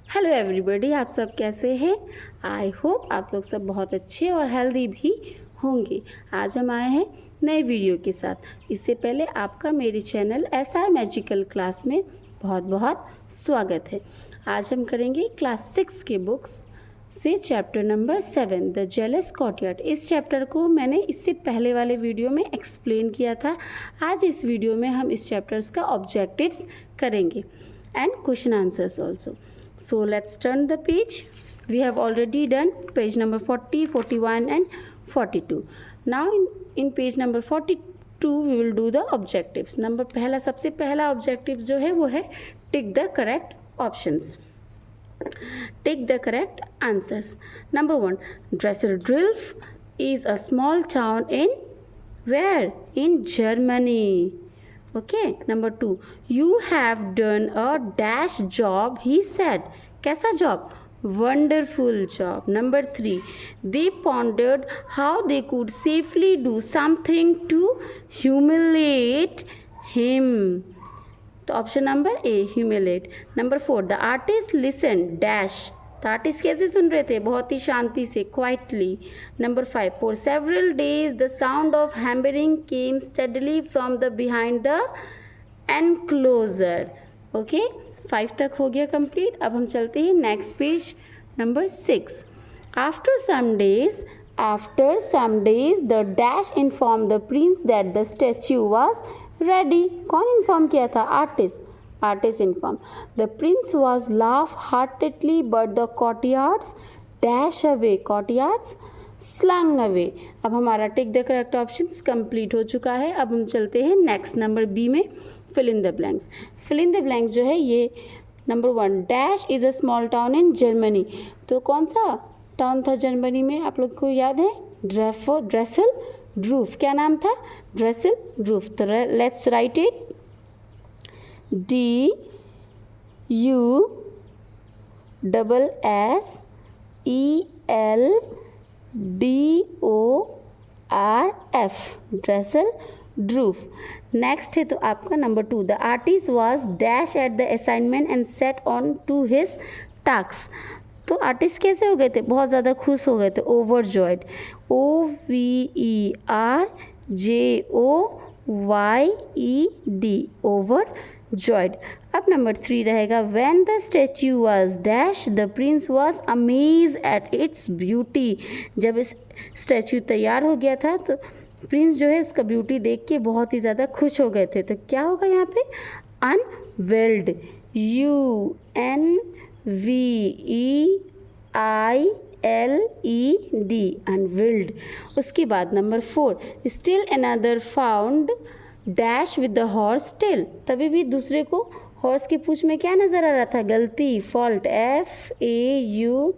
Hello everybody, आप सब कैसे हैं। आई होप आप लोग सब बहुत अच्छे और हेल्दी भी होंगे। आज हम आए हैं नए वीडियो के साथ। इससे पहले आपका मेरे चैनल SR मैजिकल क्लास में बहुत बहुत स्वागत है। आज हम करेंगे क्लास 6 के बुक्स से चैप्टर नंबर 7 द जेलस कॉर्टयार्ड। इस चैप्टर को मैंने इससे पहले वाले वीडियो में एक्सप्लेन किया था। आज इस वीडियो में हम इस चैप्टर्स का ऑब्जेक्टिव्स करेंगे and question answers also. So let's turn the page. We have already done page number 40, 41 and 42. Now in page number 42 we will do the objectives. सबसे पहला objective जो है वो है tick the correct options. Tick the correct answers. Number 1, Dresser-Drilf is a small town in where? In Germany. Okay. Number 2, you have done a dash job, he said. कैसा job? Wonderful job. Number 3, they pondered how they could safely do something to humiliate him. तो option number A, humiliate. Number 4, the artist listened dash. तो artist कैसे सुन रहे थे? बहुत ही शांति से, quietly. Number 5, for several days the sound of hammering came steadily from the behind the enclosure. Okay, 5 तक हो गया कंप्लीट. अब हम चलते हैं next page number 6. After some days the dash inform the prince that the statue was ready. कौन inform किया था? Artist informed. The prince was laugh-heartedly, but the courtiers dash away. Courtiers slung away. अब हमारा tick the correct options complete हो चुका है. अब हम चलते हैं नेक्स्ट नंबर बी में, fill in the blanks. Fill in the blanks जो है ये number 1, dash is a small town in Germany. तो कौन सा टाउन था जर्मनी में? आप लोग को याद है? ड्रेसल-ड्रूफ. क्या नाम था? ड्रेसल-ड्रूफ. तो let's write it. DUSSELDORF. Dusseldorf. Next है तो आपका number 2, the artist was dash at the assignment and set on to his task. तो आर्टिस्ट कैसे हो गए थे? बहुत ज़्यादा खुश हो गए थे. ओवरजॉयड. OVERJOYED. ओवरजॉयड. अब नंबर 3 रहेगा, when the statue was dash the Prince was amaze at its beauty. जब इस स्टैच्यू तैयार हो गया था तो प्रिंस जो है उसका ब्यूटी देख के बहुत ही ज़्यादा खुश हो गए थे. तो क्या होगा यहाँ पे? अनवेल्ड. UNVEILED. अनवेल्ड. उसके बाद number 4, still another found dash with the horse tail. तभी भी दूसरे को हॉर्स की पूंछ में क्या नज़र आ रहा था? गलती, fault. FAULT.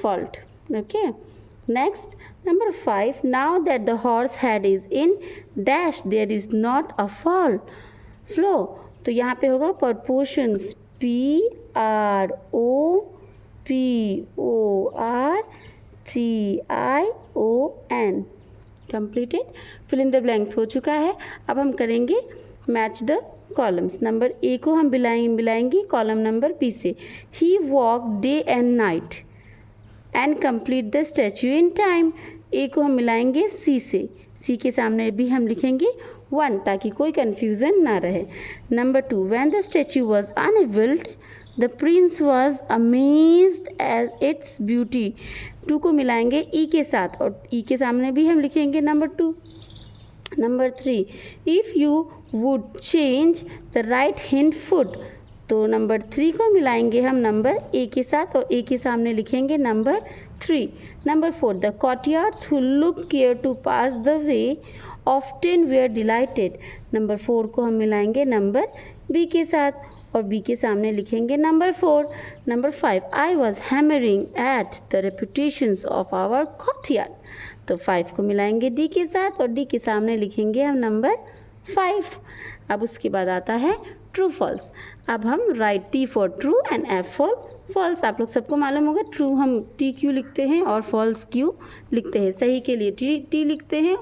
Fault. Okay. Next number 5, now that the horse head is in dash there is not a flaw. तो यहाँ पे होगा proportions. PROPORTION. Completed. Fill in the blanks हो चुका है. अब हम करेंगे match the columns. Number A को हम मिलाएंगे कॉलम नंबर बी से. He walk day and night and complete the statue in time. A को हम मिलाएंगे सी से. सी के सामने भी हम लिखेंगे 1 ताकि कोई कन्फ्यूज़न ना रहे. Number 2, when the statue was unveiled the prince was amazed as its beauty. 2 को मिलाएंगे ई के साथ और ई के सामने भी हम लिखेंगे number 2. Number 3, if you would change the right hind foot. तो नंबर 3 को मिलाएंगे हम नंबर ए के साथ और ए के सामने लिखेंगे number 3. Number 4, the courtiers who look care to pass the way often were delighted. Number 4 को हम मिलाएंगे नंबर बी के साथ और बी के सामने लिखेंगे number 4. Number 5, I was hammering at the reputations of our courtyard. तो 5 को मिलाएंगे डी के साथ और डी के सामने लिखेंगे हम नंबर 5. अब उसके बाद आता है ट्रू फॉल्स. अब हम write T for true and F for false. आप लोग सबको मालूम होगा ट्रू हम टी क्यू लिखते हैं और फॉल्स क्यू लिखते हैं. सही के लिए टी लिखते हैं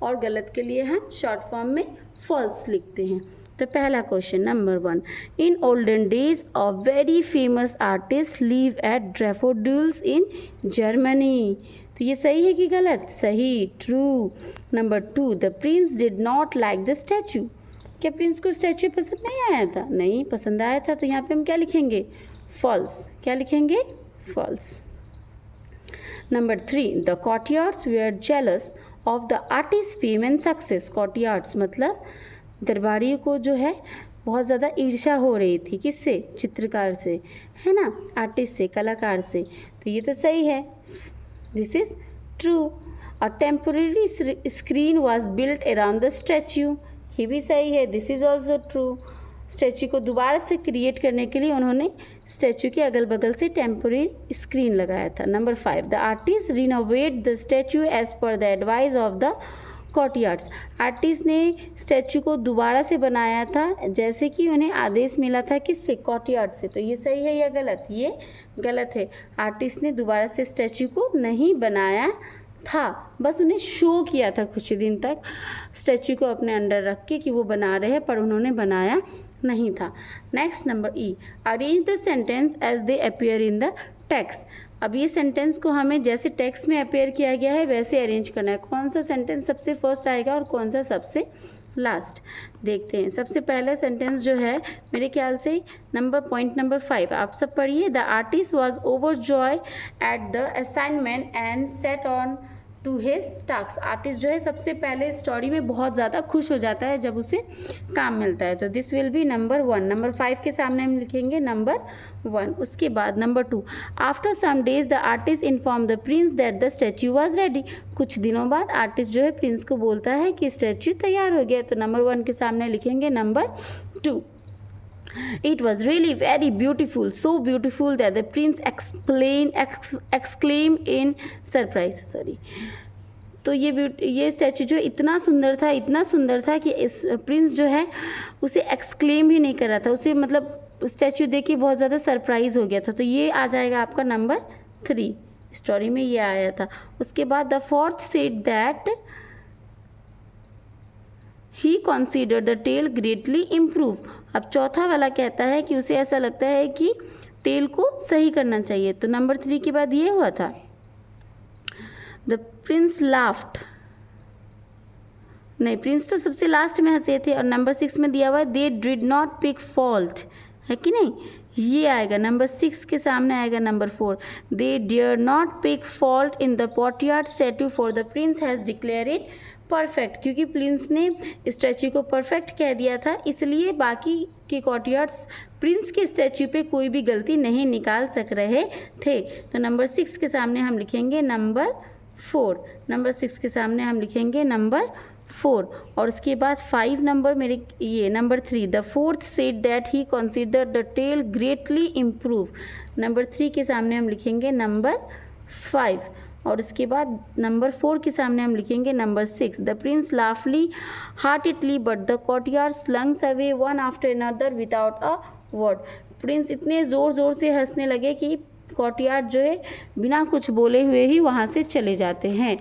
और गलत के लिए हम शॉर्ट फॉर्म में फॉल्स लिखते हैं. तो पहला question number 1, in olden days a very famous artist live at ड्रैफोडिल्स इन जर्मनी। तो ये सही है कि गलत? सही, true. Number 2, the prince did not like the statue. क्या प्रिंस को स्टैचू पसंद नहीं आया था? नहीं पसंद आया था, तो यहाँ पे हम क्या लिखेंगे? फॉल्स। क्या लिखेंगे? False. Number 3, the courtiers were jealous of the artist fame and success. Courtiers मतलब दरबारियों को जो है बहुत ज़्यादा ईर्ष्या हो रही थी, किससे? चित्रकार से, है ना, आर्टिस्ट से, कलाकार से। तो ये तो सही है, this is true. A temporary screen was built around the statue. ये भी सही है, this is also true. Statue को दोबारा से क्रिएट करने के लिए उन्होंने स्टैचू के अगल बगल से टेम्पोरेरी स्क्रीन लगाया था। Number 5, the artist renovate the statue as per the advice of the courtiers. Artist ने स्टैचू को दोबारा से बनाया था जैसे कि उन्हें आदेश मिला था किससे? कॉर्टियर्स से। तो ये सही है या गलत? ये गलत है। आर्टिस्ट ने दोबारा से स्टैचू को नहीं बनाया था, बस उन्हें शो किया था कुछ दिन तक स्टैचू को अपने अंडर रख के कि वो बना रहे हैं, पर उन्होंने बनाया नहीं था। Next number E, arrange the sentence as they appear in the text. अब ये सेंटेंस को हमें जैसे टेक्स्ट में अपेयर किया गया है वैसे अरेंज करना है। कौन सा सेंटेंस सबसे फर्स्ट आएगा और कौन सा सबसे लास्ट, देखते हैं। सबसे पहला सेंटेंस जो है मेरे ख्याल से पॉइंट नंबर 5 आप सब पढ़िए। The artist was over joy at the assignment and set on to his task. Artist जो है सबसे पहले स्टोरी में बहुत ज़्यादा खुश हो जाता है जब उसे काम मिलता है, तो this will be number 1। Number 5 के सामने हम लिखेंगे नंबर 1। उसके बाद number 2, after some days the artist inform the prince that the statue was ready. कुछ दिनों बाद आर्टिस्ट जो है प्रिंस को बोलता है कि स्टैचू तैयार हो गया, तो नंबर 1 के सामने लिखेंगे number 2। It was really very beautiful, so beautiful that the prince exclaimed in surprise. Sorry. तो ये स्टैचू जो इतना सुंदर था कि इस प्रिंस जो है उसे एक्सक्लेम ही नहीं कर रहा था, उसे मतलब स्टैचू देख के बहुत ज़्यादा सरप्राइज हो गया था। तो ये आ जाएगा आपका नंबर 3, स्टोरी में ये आया था। उसके बाद the 4th said that he considered the tale greatly improved। अब चौथा वाला कहता है कि उसे ऐसा लगता है कि टेल को सही करना चाहिए, तो नंबर 3 के बाद ये हुआ था। द प्रिंस लाफ्ड, नहीं प्रिंस तो सबसे लास्ट में हंसे थे, और नंबर 6 में दिया हुआ है they did not pick fault, है कि नहीं? ये आएगा नंबर 6 के सामने आएगा number 4। They dare not pick fault in the courtiered statue for the prince has declare it perfect. क्योंकि प्रिंस ने स्टैचू को परफेक्ट कह दिया था, इसलिए बाकी के कॉर्टियर्ड्स प्रिंस के स्टैचू पे कोई भी गलती नहीं निकाल सक रहे थे। तो नंबर 6 के सामने हम लिखेंगे नंबर 4। नंबर 6 के सामने हम लिखेंगे नंबर 4। और उसके बाद 5 नंबर मेरे ये number 3, the 4th said that he considered the tale greatly improved। Number 3 के सामने हम लिखेंगे नंबर 5। और उसके बाद नंबर 4 के सामने हम लिखेंगे नंबर 6। द प्रिंस लाफली heartedly but the courtiered slunks away one after another without a word. Prince इतने ज़ोर ज़ोर से हंसने लगे कि कॉर्टियर्ड जो है बिना कुछ बोले हुए ही वहाँ से चले जाते हैं।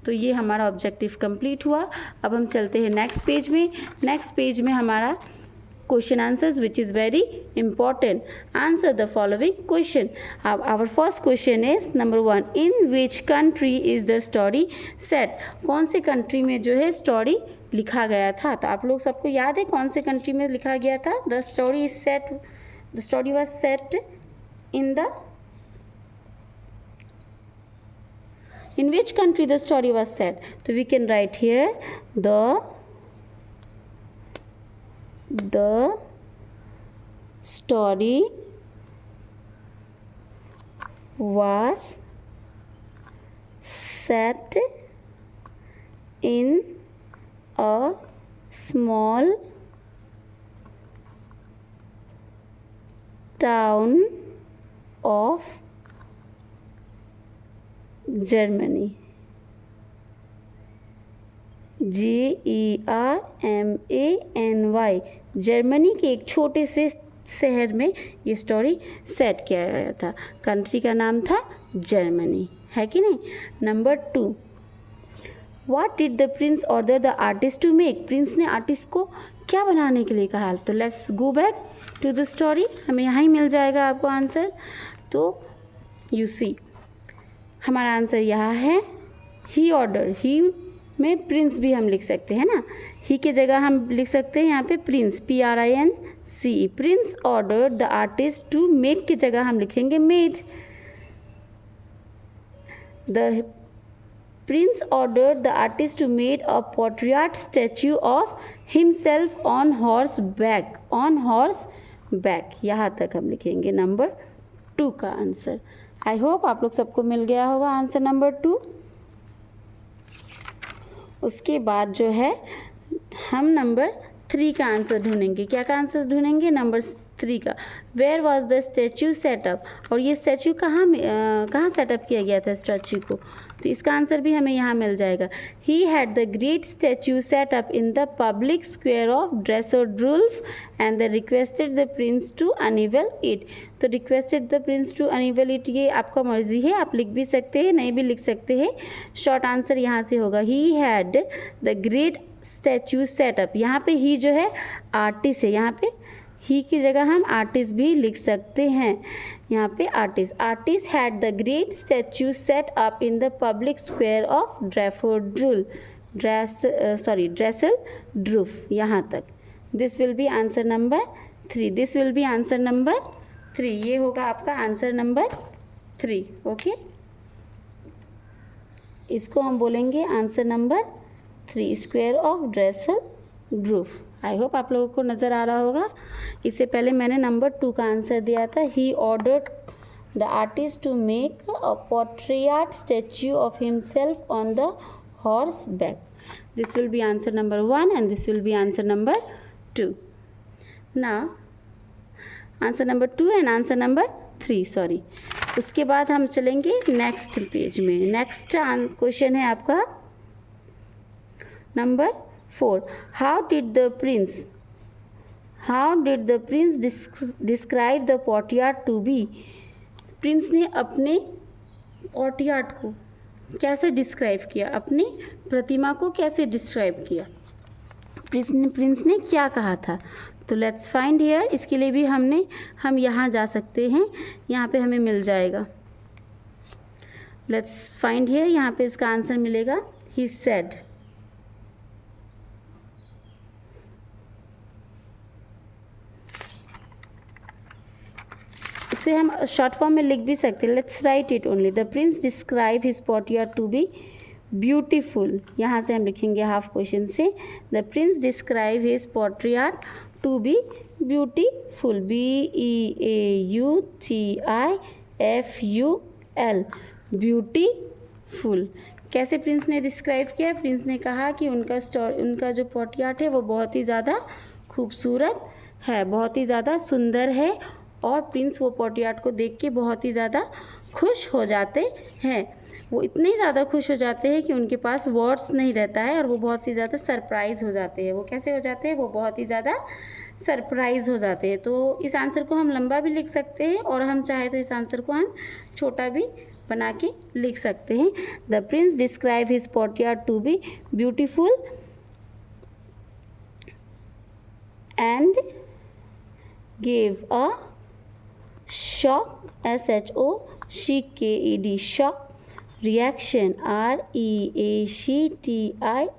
तो ये हमारा ऑब्जेक्टिव कंप्लीट हुआ। अब हम चलते हैं नेक्स्ट पेज में। नेक्स्ट पेज में हमारा question answers which is very important. Answer the following question. Our first question is number 1, in which country is the story set? कौन से कंट्री में जो है स्टोरी लिखा गया था? तो आप लोग सबको याद है कौन से कंट्री में लिखा गया था? The story was set in the in which country the story was set? So we can write here the story was set in a small town of Germany. GERMANY, Germany के एक छोटे से शहर में ये स्टोरी सेट किया गया था। कंट्री का नाम था जर्मनी, है कि नहीं? Number 2, what did the prince order the artist to make? Prince ने आर्टिस्ट को क्या बनाने के लिए कहा? तो let's go back to the story, हमें यहाँ ही मिल जाएगा आपको आंसर। तो यू सी हमारा आंसर यहाँ है ही ऑर्डर। ही में प्रिंस भी हम लिख सकते हैं ना, ही के जगह हम लिख सकते हैं यहाँ पे prince, PRINC। Prince order the artist to make की जगह हम लिखेंगे made. The prince order the artist to made a portrait statue of himself on horse back. On horse back यहाँ तक हम लिखेंगे नंबर 2 का आंसर। आई होप आप लोग सबको मिल गया होगा आंसर नंबर 2। उसके बाद जो है हम नंबर 3 का आंसर ढूंढेंगे। क्या का आंसर ढूंढेंगे? नंबर 3 का। Where was the statue set up? और ये स्टैचू कहाँ सेटअप किया गया था स्टैचू को? तो इसका आंसर भी हमें यहाँ मिल जाएगा। He had the great statue setup in the public square of Dusseldorf and the requested the prince to unveil it. तो requested the prince to unveil it, ये आपका मर्जी है, आप लिख भी सकते हैं, नहीं भी लिख सकते हैं। शॉर्ट आंसर यहाँ से होगा ही had the great statue setup. यहाँ पे ही जो है आर्टिस्ट है, यहाँ पे ही की जगह हम आर्टिस्ट भी लिख सकते हैं। यहाँ पे artist had the great statue set up in the public square of Dusseldorf. यहाँ तक this will be answer number 3। This will be answer number 3। ये होगा आपका आंसर नंबर 3। ओके, इसको हम बोलेंगे answer number 3, square of Dusseldorf. I hope आप लोगों को नज़र आ रहा होगा। इससे पहले मैंने नंबर 2 का आंसर दिया था। He ordered the artist to make a portrait statue of himself on the horse back. This will be answer number 1 and this will be answer number 2। Now answer number 2 and answer number 3, sorry. उसके बाद हम चलेंगे next page में। Next question है आपका number 4। How did the prince describe the portrait to be? Prince ने अपने portrait को कैसे डिस्क्राइब किया? अपनी प्रतिमा को कैसे डिस्क्राइब किया? प्रिंस ने क्या कहा था? तो लेट्स फाइंड हियर। इसके लिए भी हम यहाँ जा सकते हैं, यहाँ पे हमें मिल जाएगा। लेट्स फाइंड हियर, यहाँ पे इसका आंसर मिलेगा ही सेड। इसे हम शॉर्ट फॉर्म में लिख भी सकते हैं। Let's write it only. The prince describe his portrait to be beautiful. यहाँ से हम लिखेंगे हाफ क्वेश्चन से। The prince describe his portrait to be beautiful. BEAUTIFUL, beautiful. कैसे प्रिंस ने डिस्क्राइब किया? प्रिंस ने कहा कि उनका जो पोर्ट्रेट है वो बहुत ही ज़्यादा खूबसूरत है, बहुत ही ज़्यादा सुंदर है, और प्रिंस वो पोर्ट्रेट को देख के बहुत ही ज़्यादा खुश हो जाते हैं। वो इतने ज़्यादा खुश हो जाते हैं कि उनके पास वर्ड्स नहीं रहता है, और वो बहुत ही ज़्यादा सरप्राइज़ हो जाते हैं। वो कैसे हो जाते हैं? वो बहुत ही ज़्यादा सरप्राइज़ हो जाते हैं। तो इस आंसर को हम लंबा भी लिख सकते हैं, और हम चाहे तो इस आंसर को हम छोटा भी बना के लिख सकते हैं। The prince describe his portrait to be beautiful and gave a shock, SHOCKED, shock reaction, REACTION,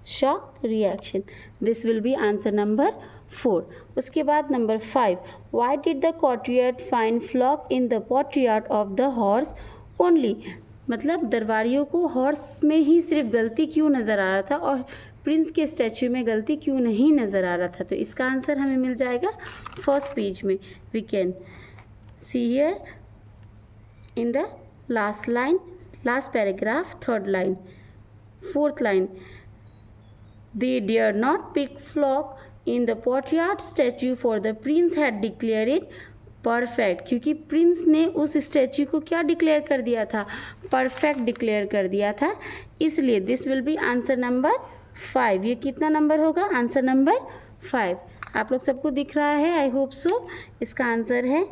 shock reaction. This will be answer number 4. उसके बाद number 5. Why did the courtier find flaw in the portrait of the horse only? मतलब दरबारियों को horse में ही सिर्फ गलती क्यों नज़र आ रहा था और प्रिंस के स्टैचू में गलती क्यों नहीं नज़र आ रहा था? तो इसका आंसर हमें मिल जाएगा फर्स्ट पेज में। We can see here in the last line, last paragraph, third line, fourth line. They dare not pick flock in the portrait statue for the prince had declare it perfect. क्योंकि prince ने उस statue को क्या declare कर दिया था? Perfect declare कर दिया था, इसलिए this will be answer number 5। ये कितना नंबर होगा? Answer number 5। आप लोग सबको दिख रहा है? I hope so. इसका आंसर है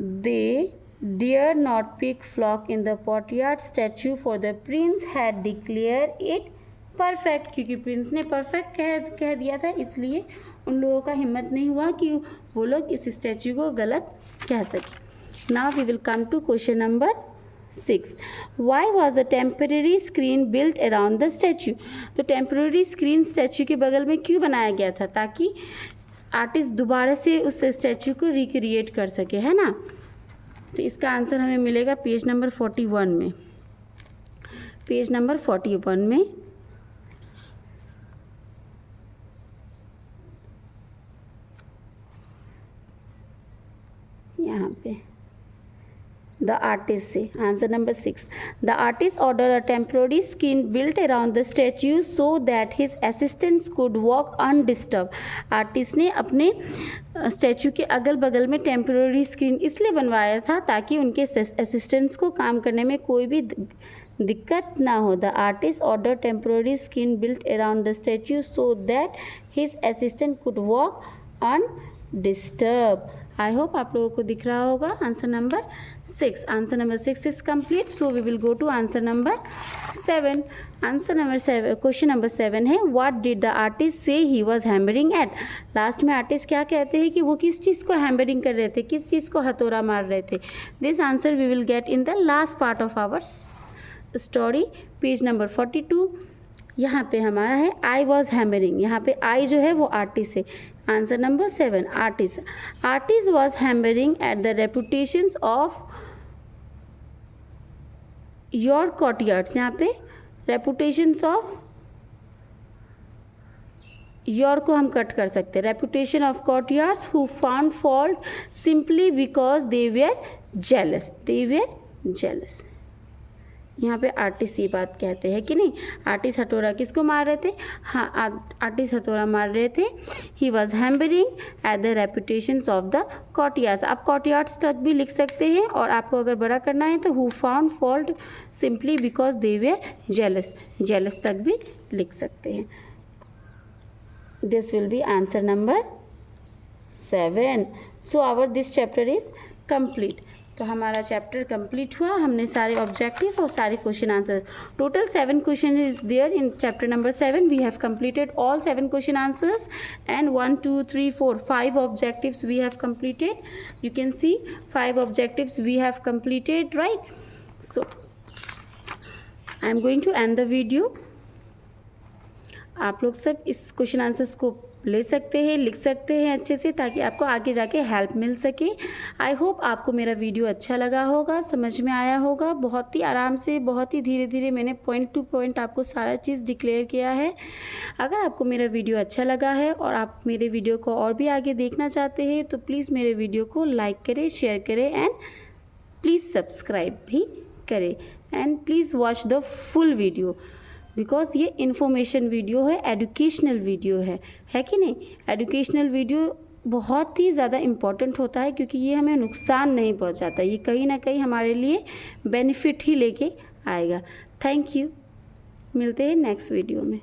they dare not pick flock in the portrait statue for the prince had declare it perfect, क्योंकि प्रिंस ने परफेक्ट कह दिया था, इसलिए उन लोगों का हिम्मत नहीं हुआ कि वो लोग इस स्टैचू को गलत कह सकें। Now we will come to question number 6. Why was a temporary screen built around the statue? तो टेम्पररी स्क्रीन स्टैचू के बगल में क्यों बनाया गया था? ताकि आर्टिस्ट दोबारा से उस स्टैचू को रिक्रिएट कर सके, है ना। तो इसका आंसर हमें मिलेगा पेज नंबर 41 में। पेज नंबर 41 में यहाँ पे द आर्टिस्ट से answer number 6. The artist order a temporary screen built around the statue so that his assistants could walk undisturb. Artist ने अपने स्टैचू के अगल बगल में टेम्पररी स्क्रीन इसलिए बनवाया था ताकि उनके असिस्टेंट्स को काम करने में कोई भी दिक्कत ना हो. The artist order temporary screen built around the statue so that his assistant could walk undisturb. I hope आप लोगों को दिख रहा होगा. Answer number 6. Answer number 6 is complete. So we will go to answer number 7. Answer number 7, question number 7 है what did the artist say he was hammering at. Last में artist क्या कहते हैं कि वो किस चीज़ को हैमरिंग कर रहे थे, किस चीज़ को हथौड़ा मार रहे थे. This answer we will get in the last part of our story. Page number 42. यहाँ पे हमारा है आई वॉज हैमरिंग. यहाँ पे आई जो है वो आर्टिस्ट है. Answer number 7 artist. Artist was hammering at the reputations of your courtyards. यहाँ पे रेपुटेशंस ऑफ योर को हम कट कर सकते हैं. Reputation of courtyards who found fault simply because they were jealous. They were jealous. यहाँ पे आर्टिस्ट ये बात कहते हैं कि नहीं. आर्टिस्ट हथौड़ा किसको मार रहे थे? हाँ, आर्टिस्ट हथौड़ा मार रहे थे. He was hammering at the reputations of the courtyards. आप कॉर्टयार्ड्स तक भी लिख सकते हैं, और आपको अगर बड़ा करना है तो who found fault simply because they were jealous. Jealous तक भी लिख सकते हैं. This will be answer number 7. So our this chapter is complete. तो हमारा चैप्टर कंप्लीट हुआ. हमने सारे ऑब्जेक्टिव और सारे question answer, total 7 question is there in chapter number 7. We have completed all 7 question answers and 1 2 3 4 5 objectives we have completed. You can see 5 objectives we have completed, right? So I am going to end the video. आप लोग सब इस question answers को ले सकते हैं, लिख सकते हैं अच्छे से, ताकि आपको आगे जाके हेल्प मिल सके. आई होप आपको मेरा वीडियो अच्छा लगा होगा, समझ में आया होगा. बहुत ही आराम से, बहुत ही धीरे धीरे मैंने पॉइंट टू पॉइंट आपको सारा चीज़ डिक्लेयर किया है. अगर आपको मेरा वीडियो अच्छा लगा है और आप मेरे वीडियो को और भी आगे देखना चाहते हैं तो प्लीज़ मेरे वीडियो को लाइक करें, शेयर करें एंड प्लीज़ सब्सक्राइब भी करें. And please watch the full video, because ये इन्फॉर्मेशन वीडियो है, एजुकेशनल वीडियो है कि नहीं. एजुकेशनल वीडियो बहुत ही ज़्यादा इम्पॉर्टेंट होता है, क्योंकि ये हमें नुकसान नहीं पहुंचाता. ये कहीं ना कहीं हमारे लिए बेनिफिट ही लेके आएगा. Thank you. मिलते हैं नेक्स्ट वीडियो में.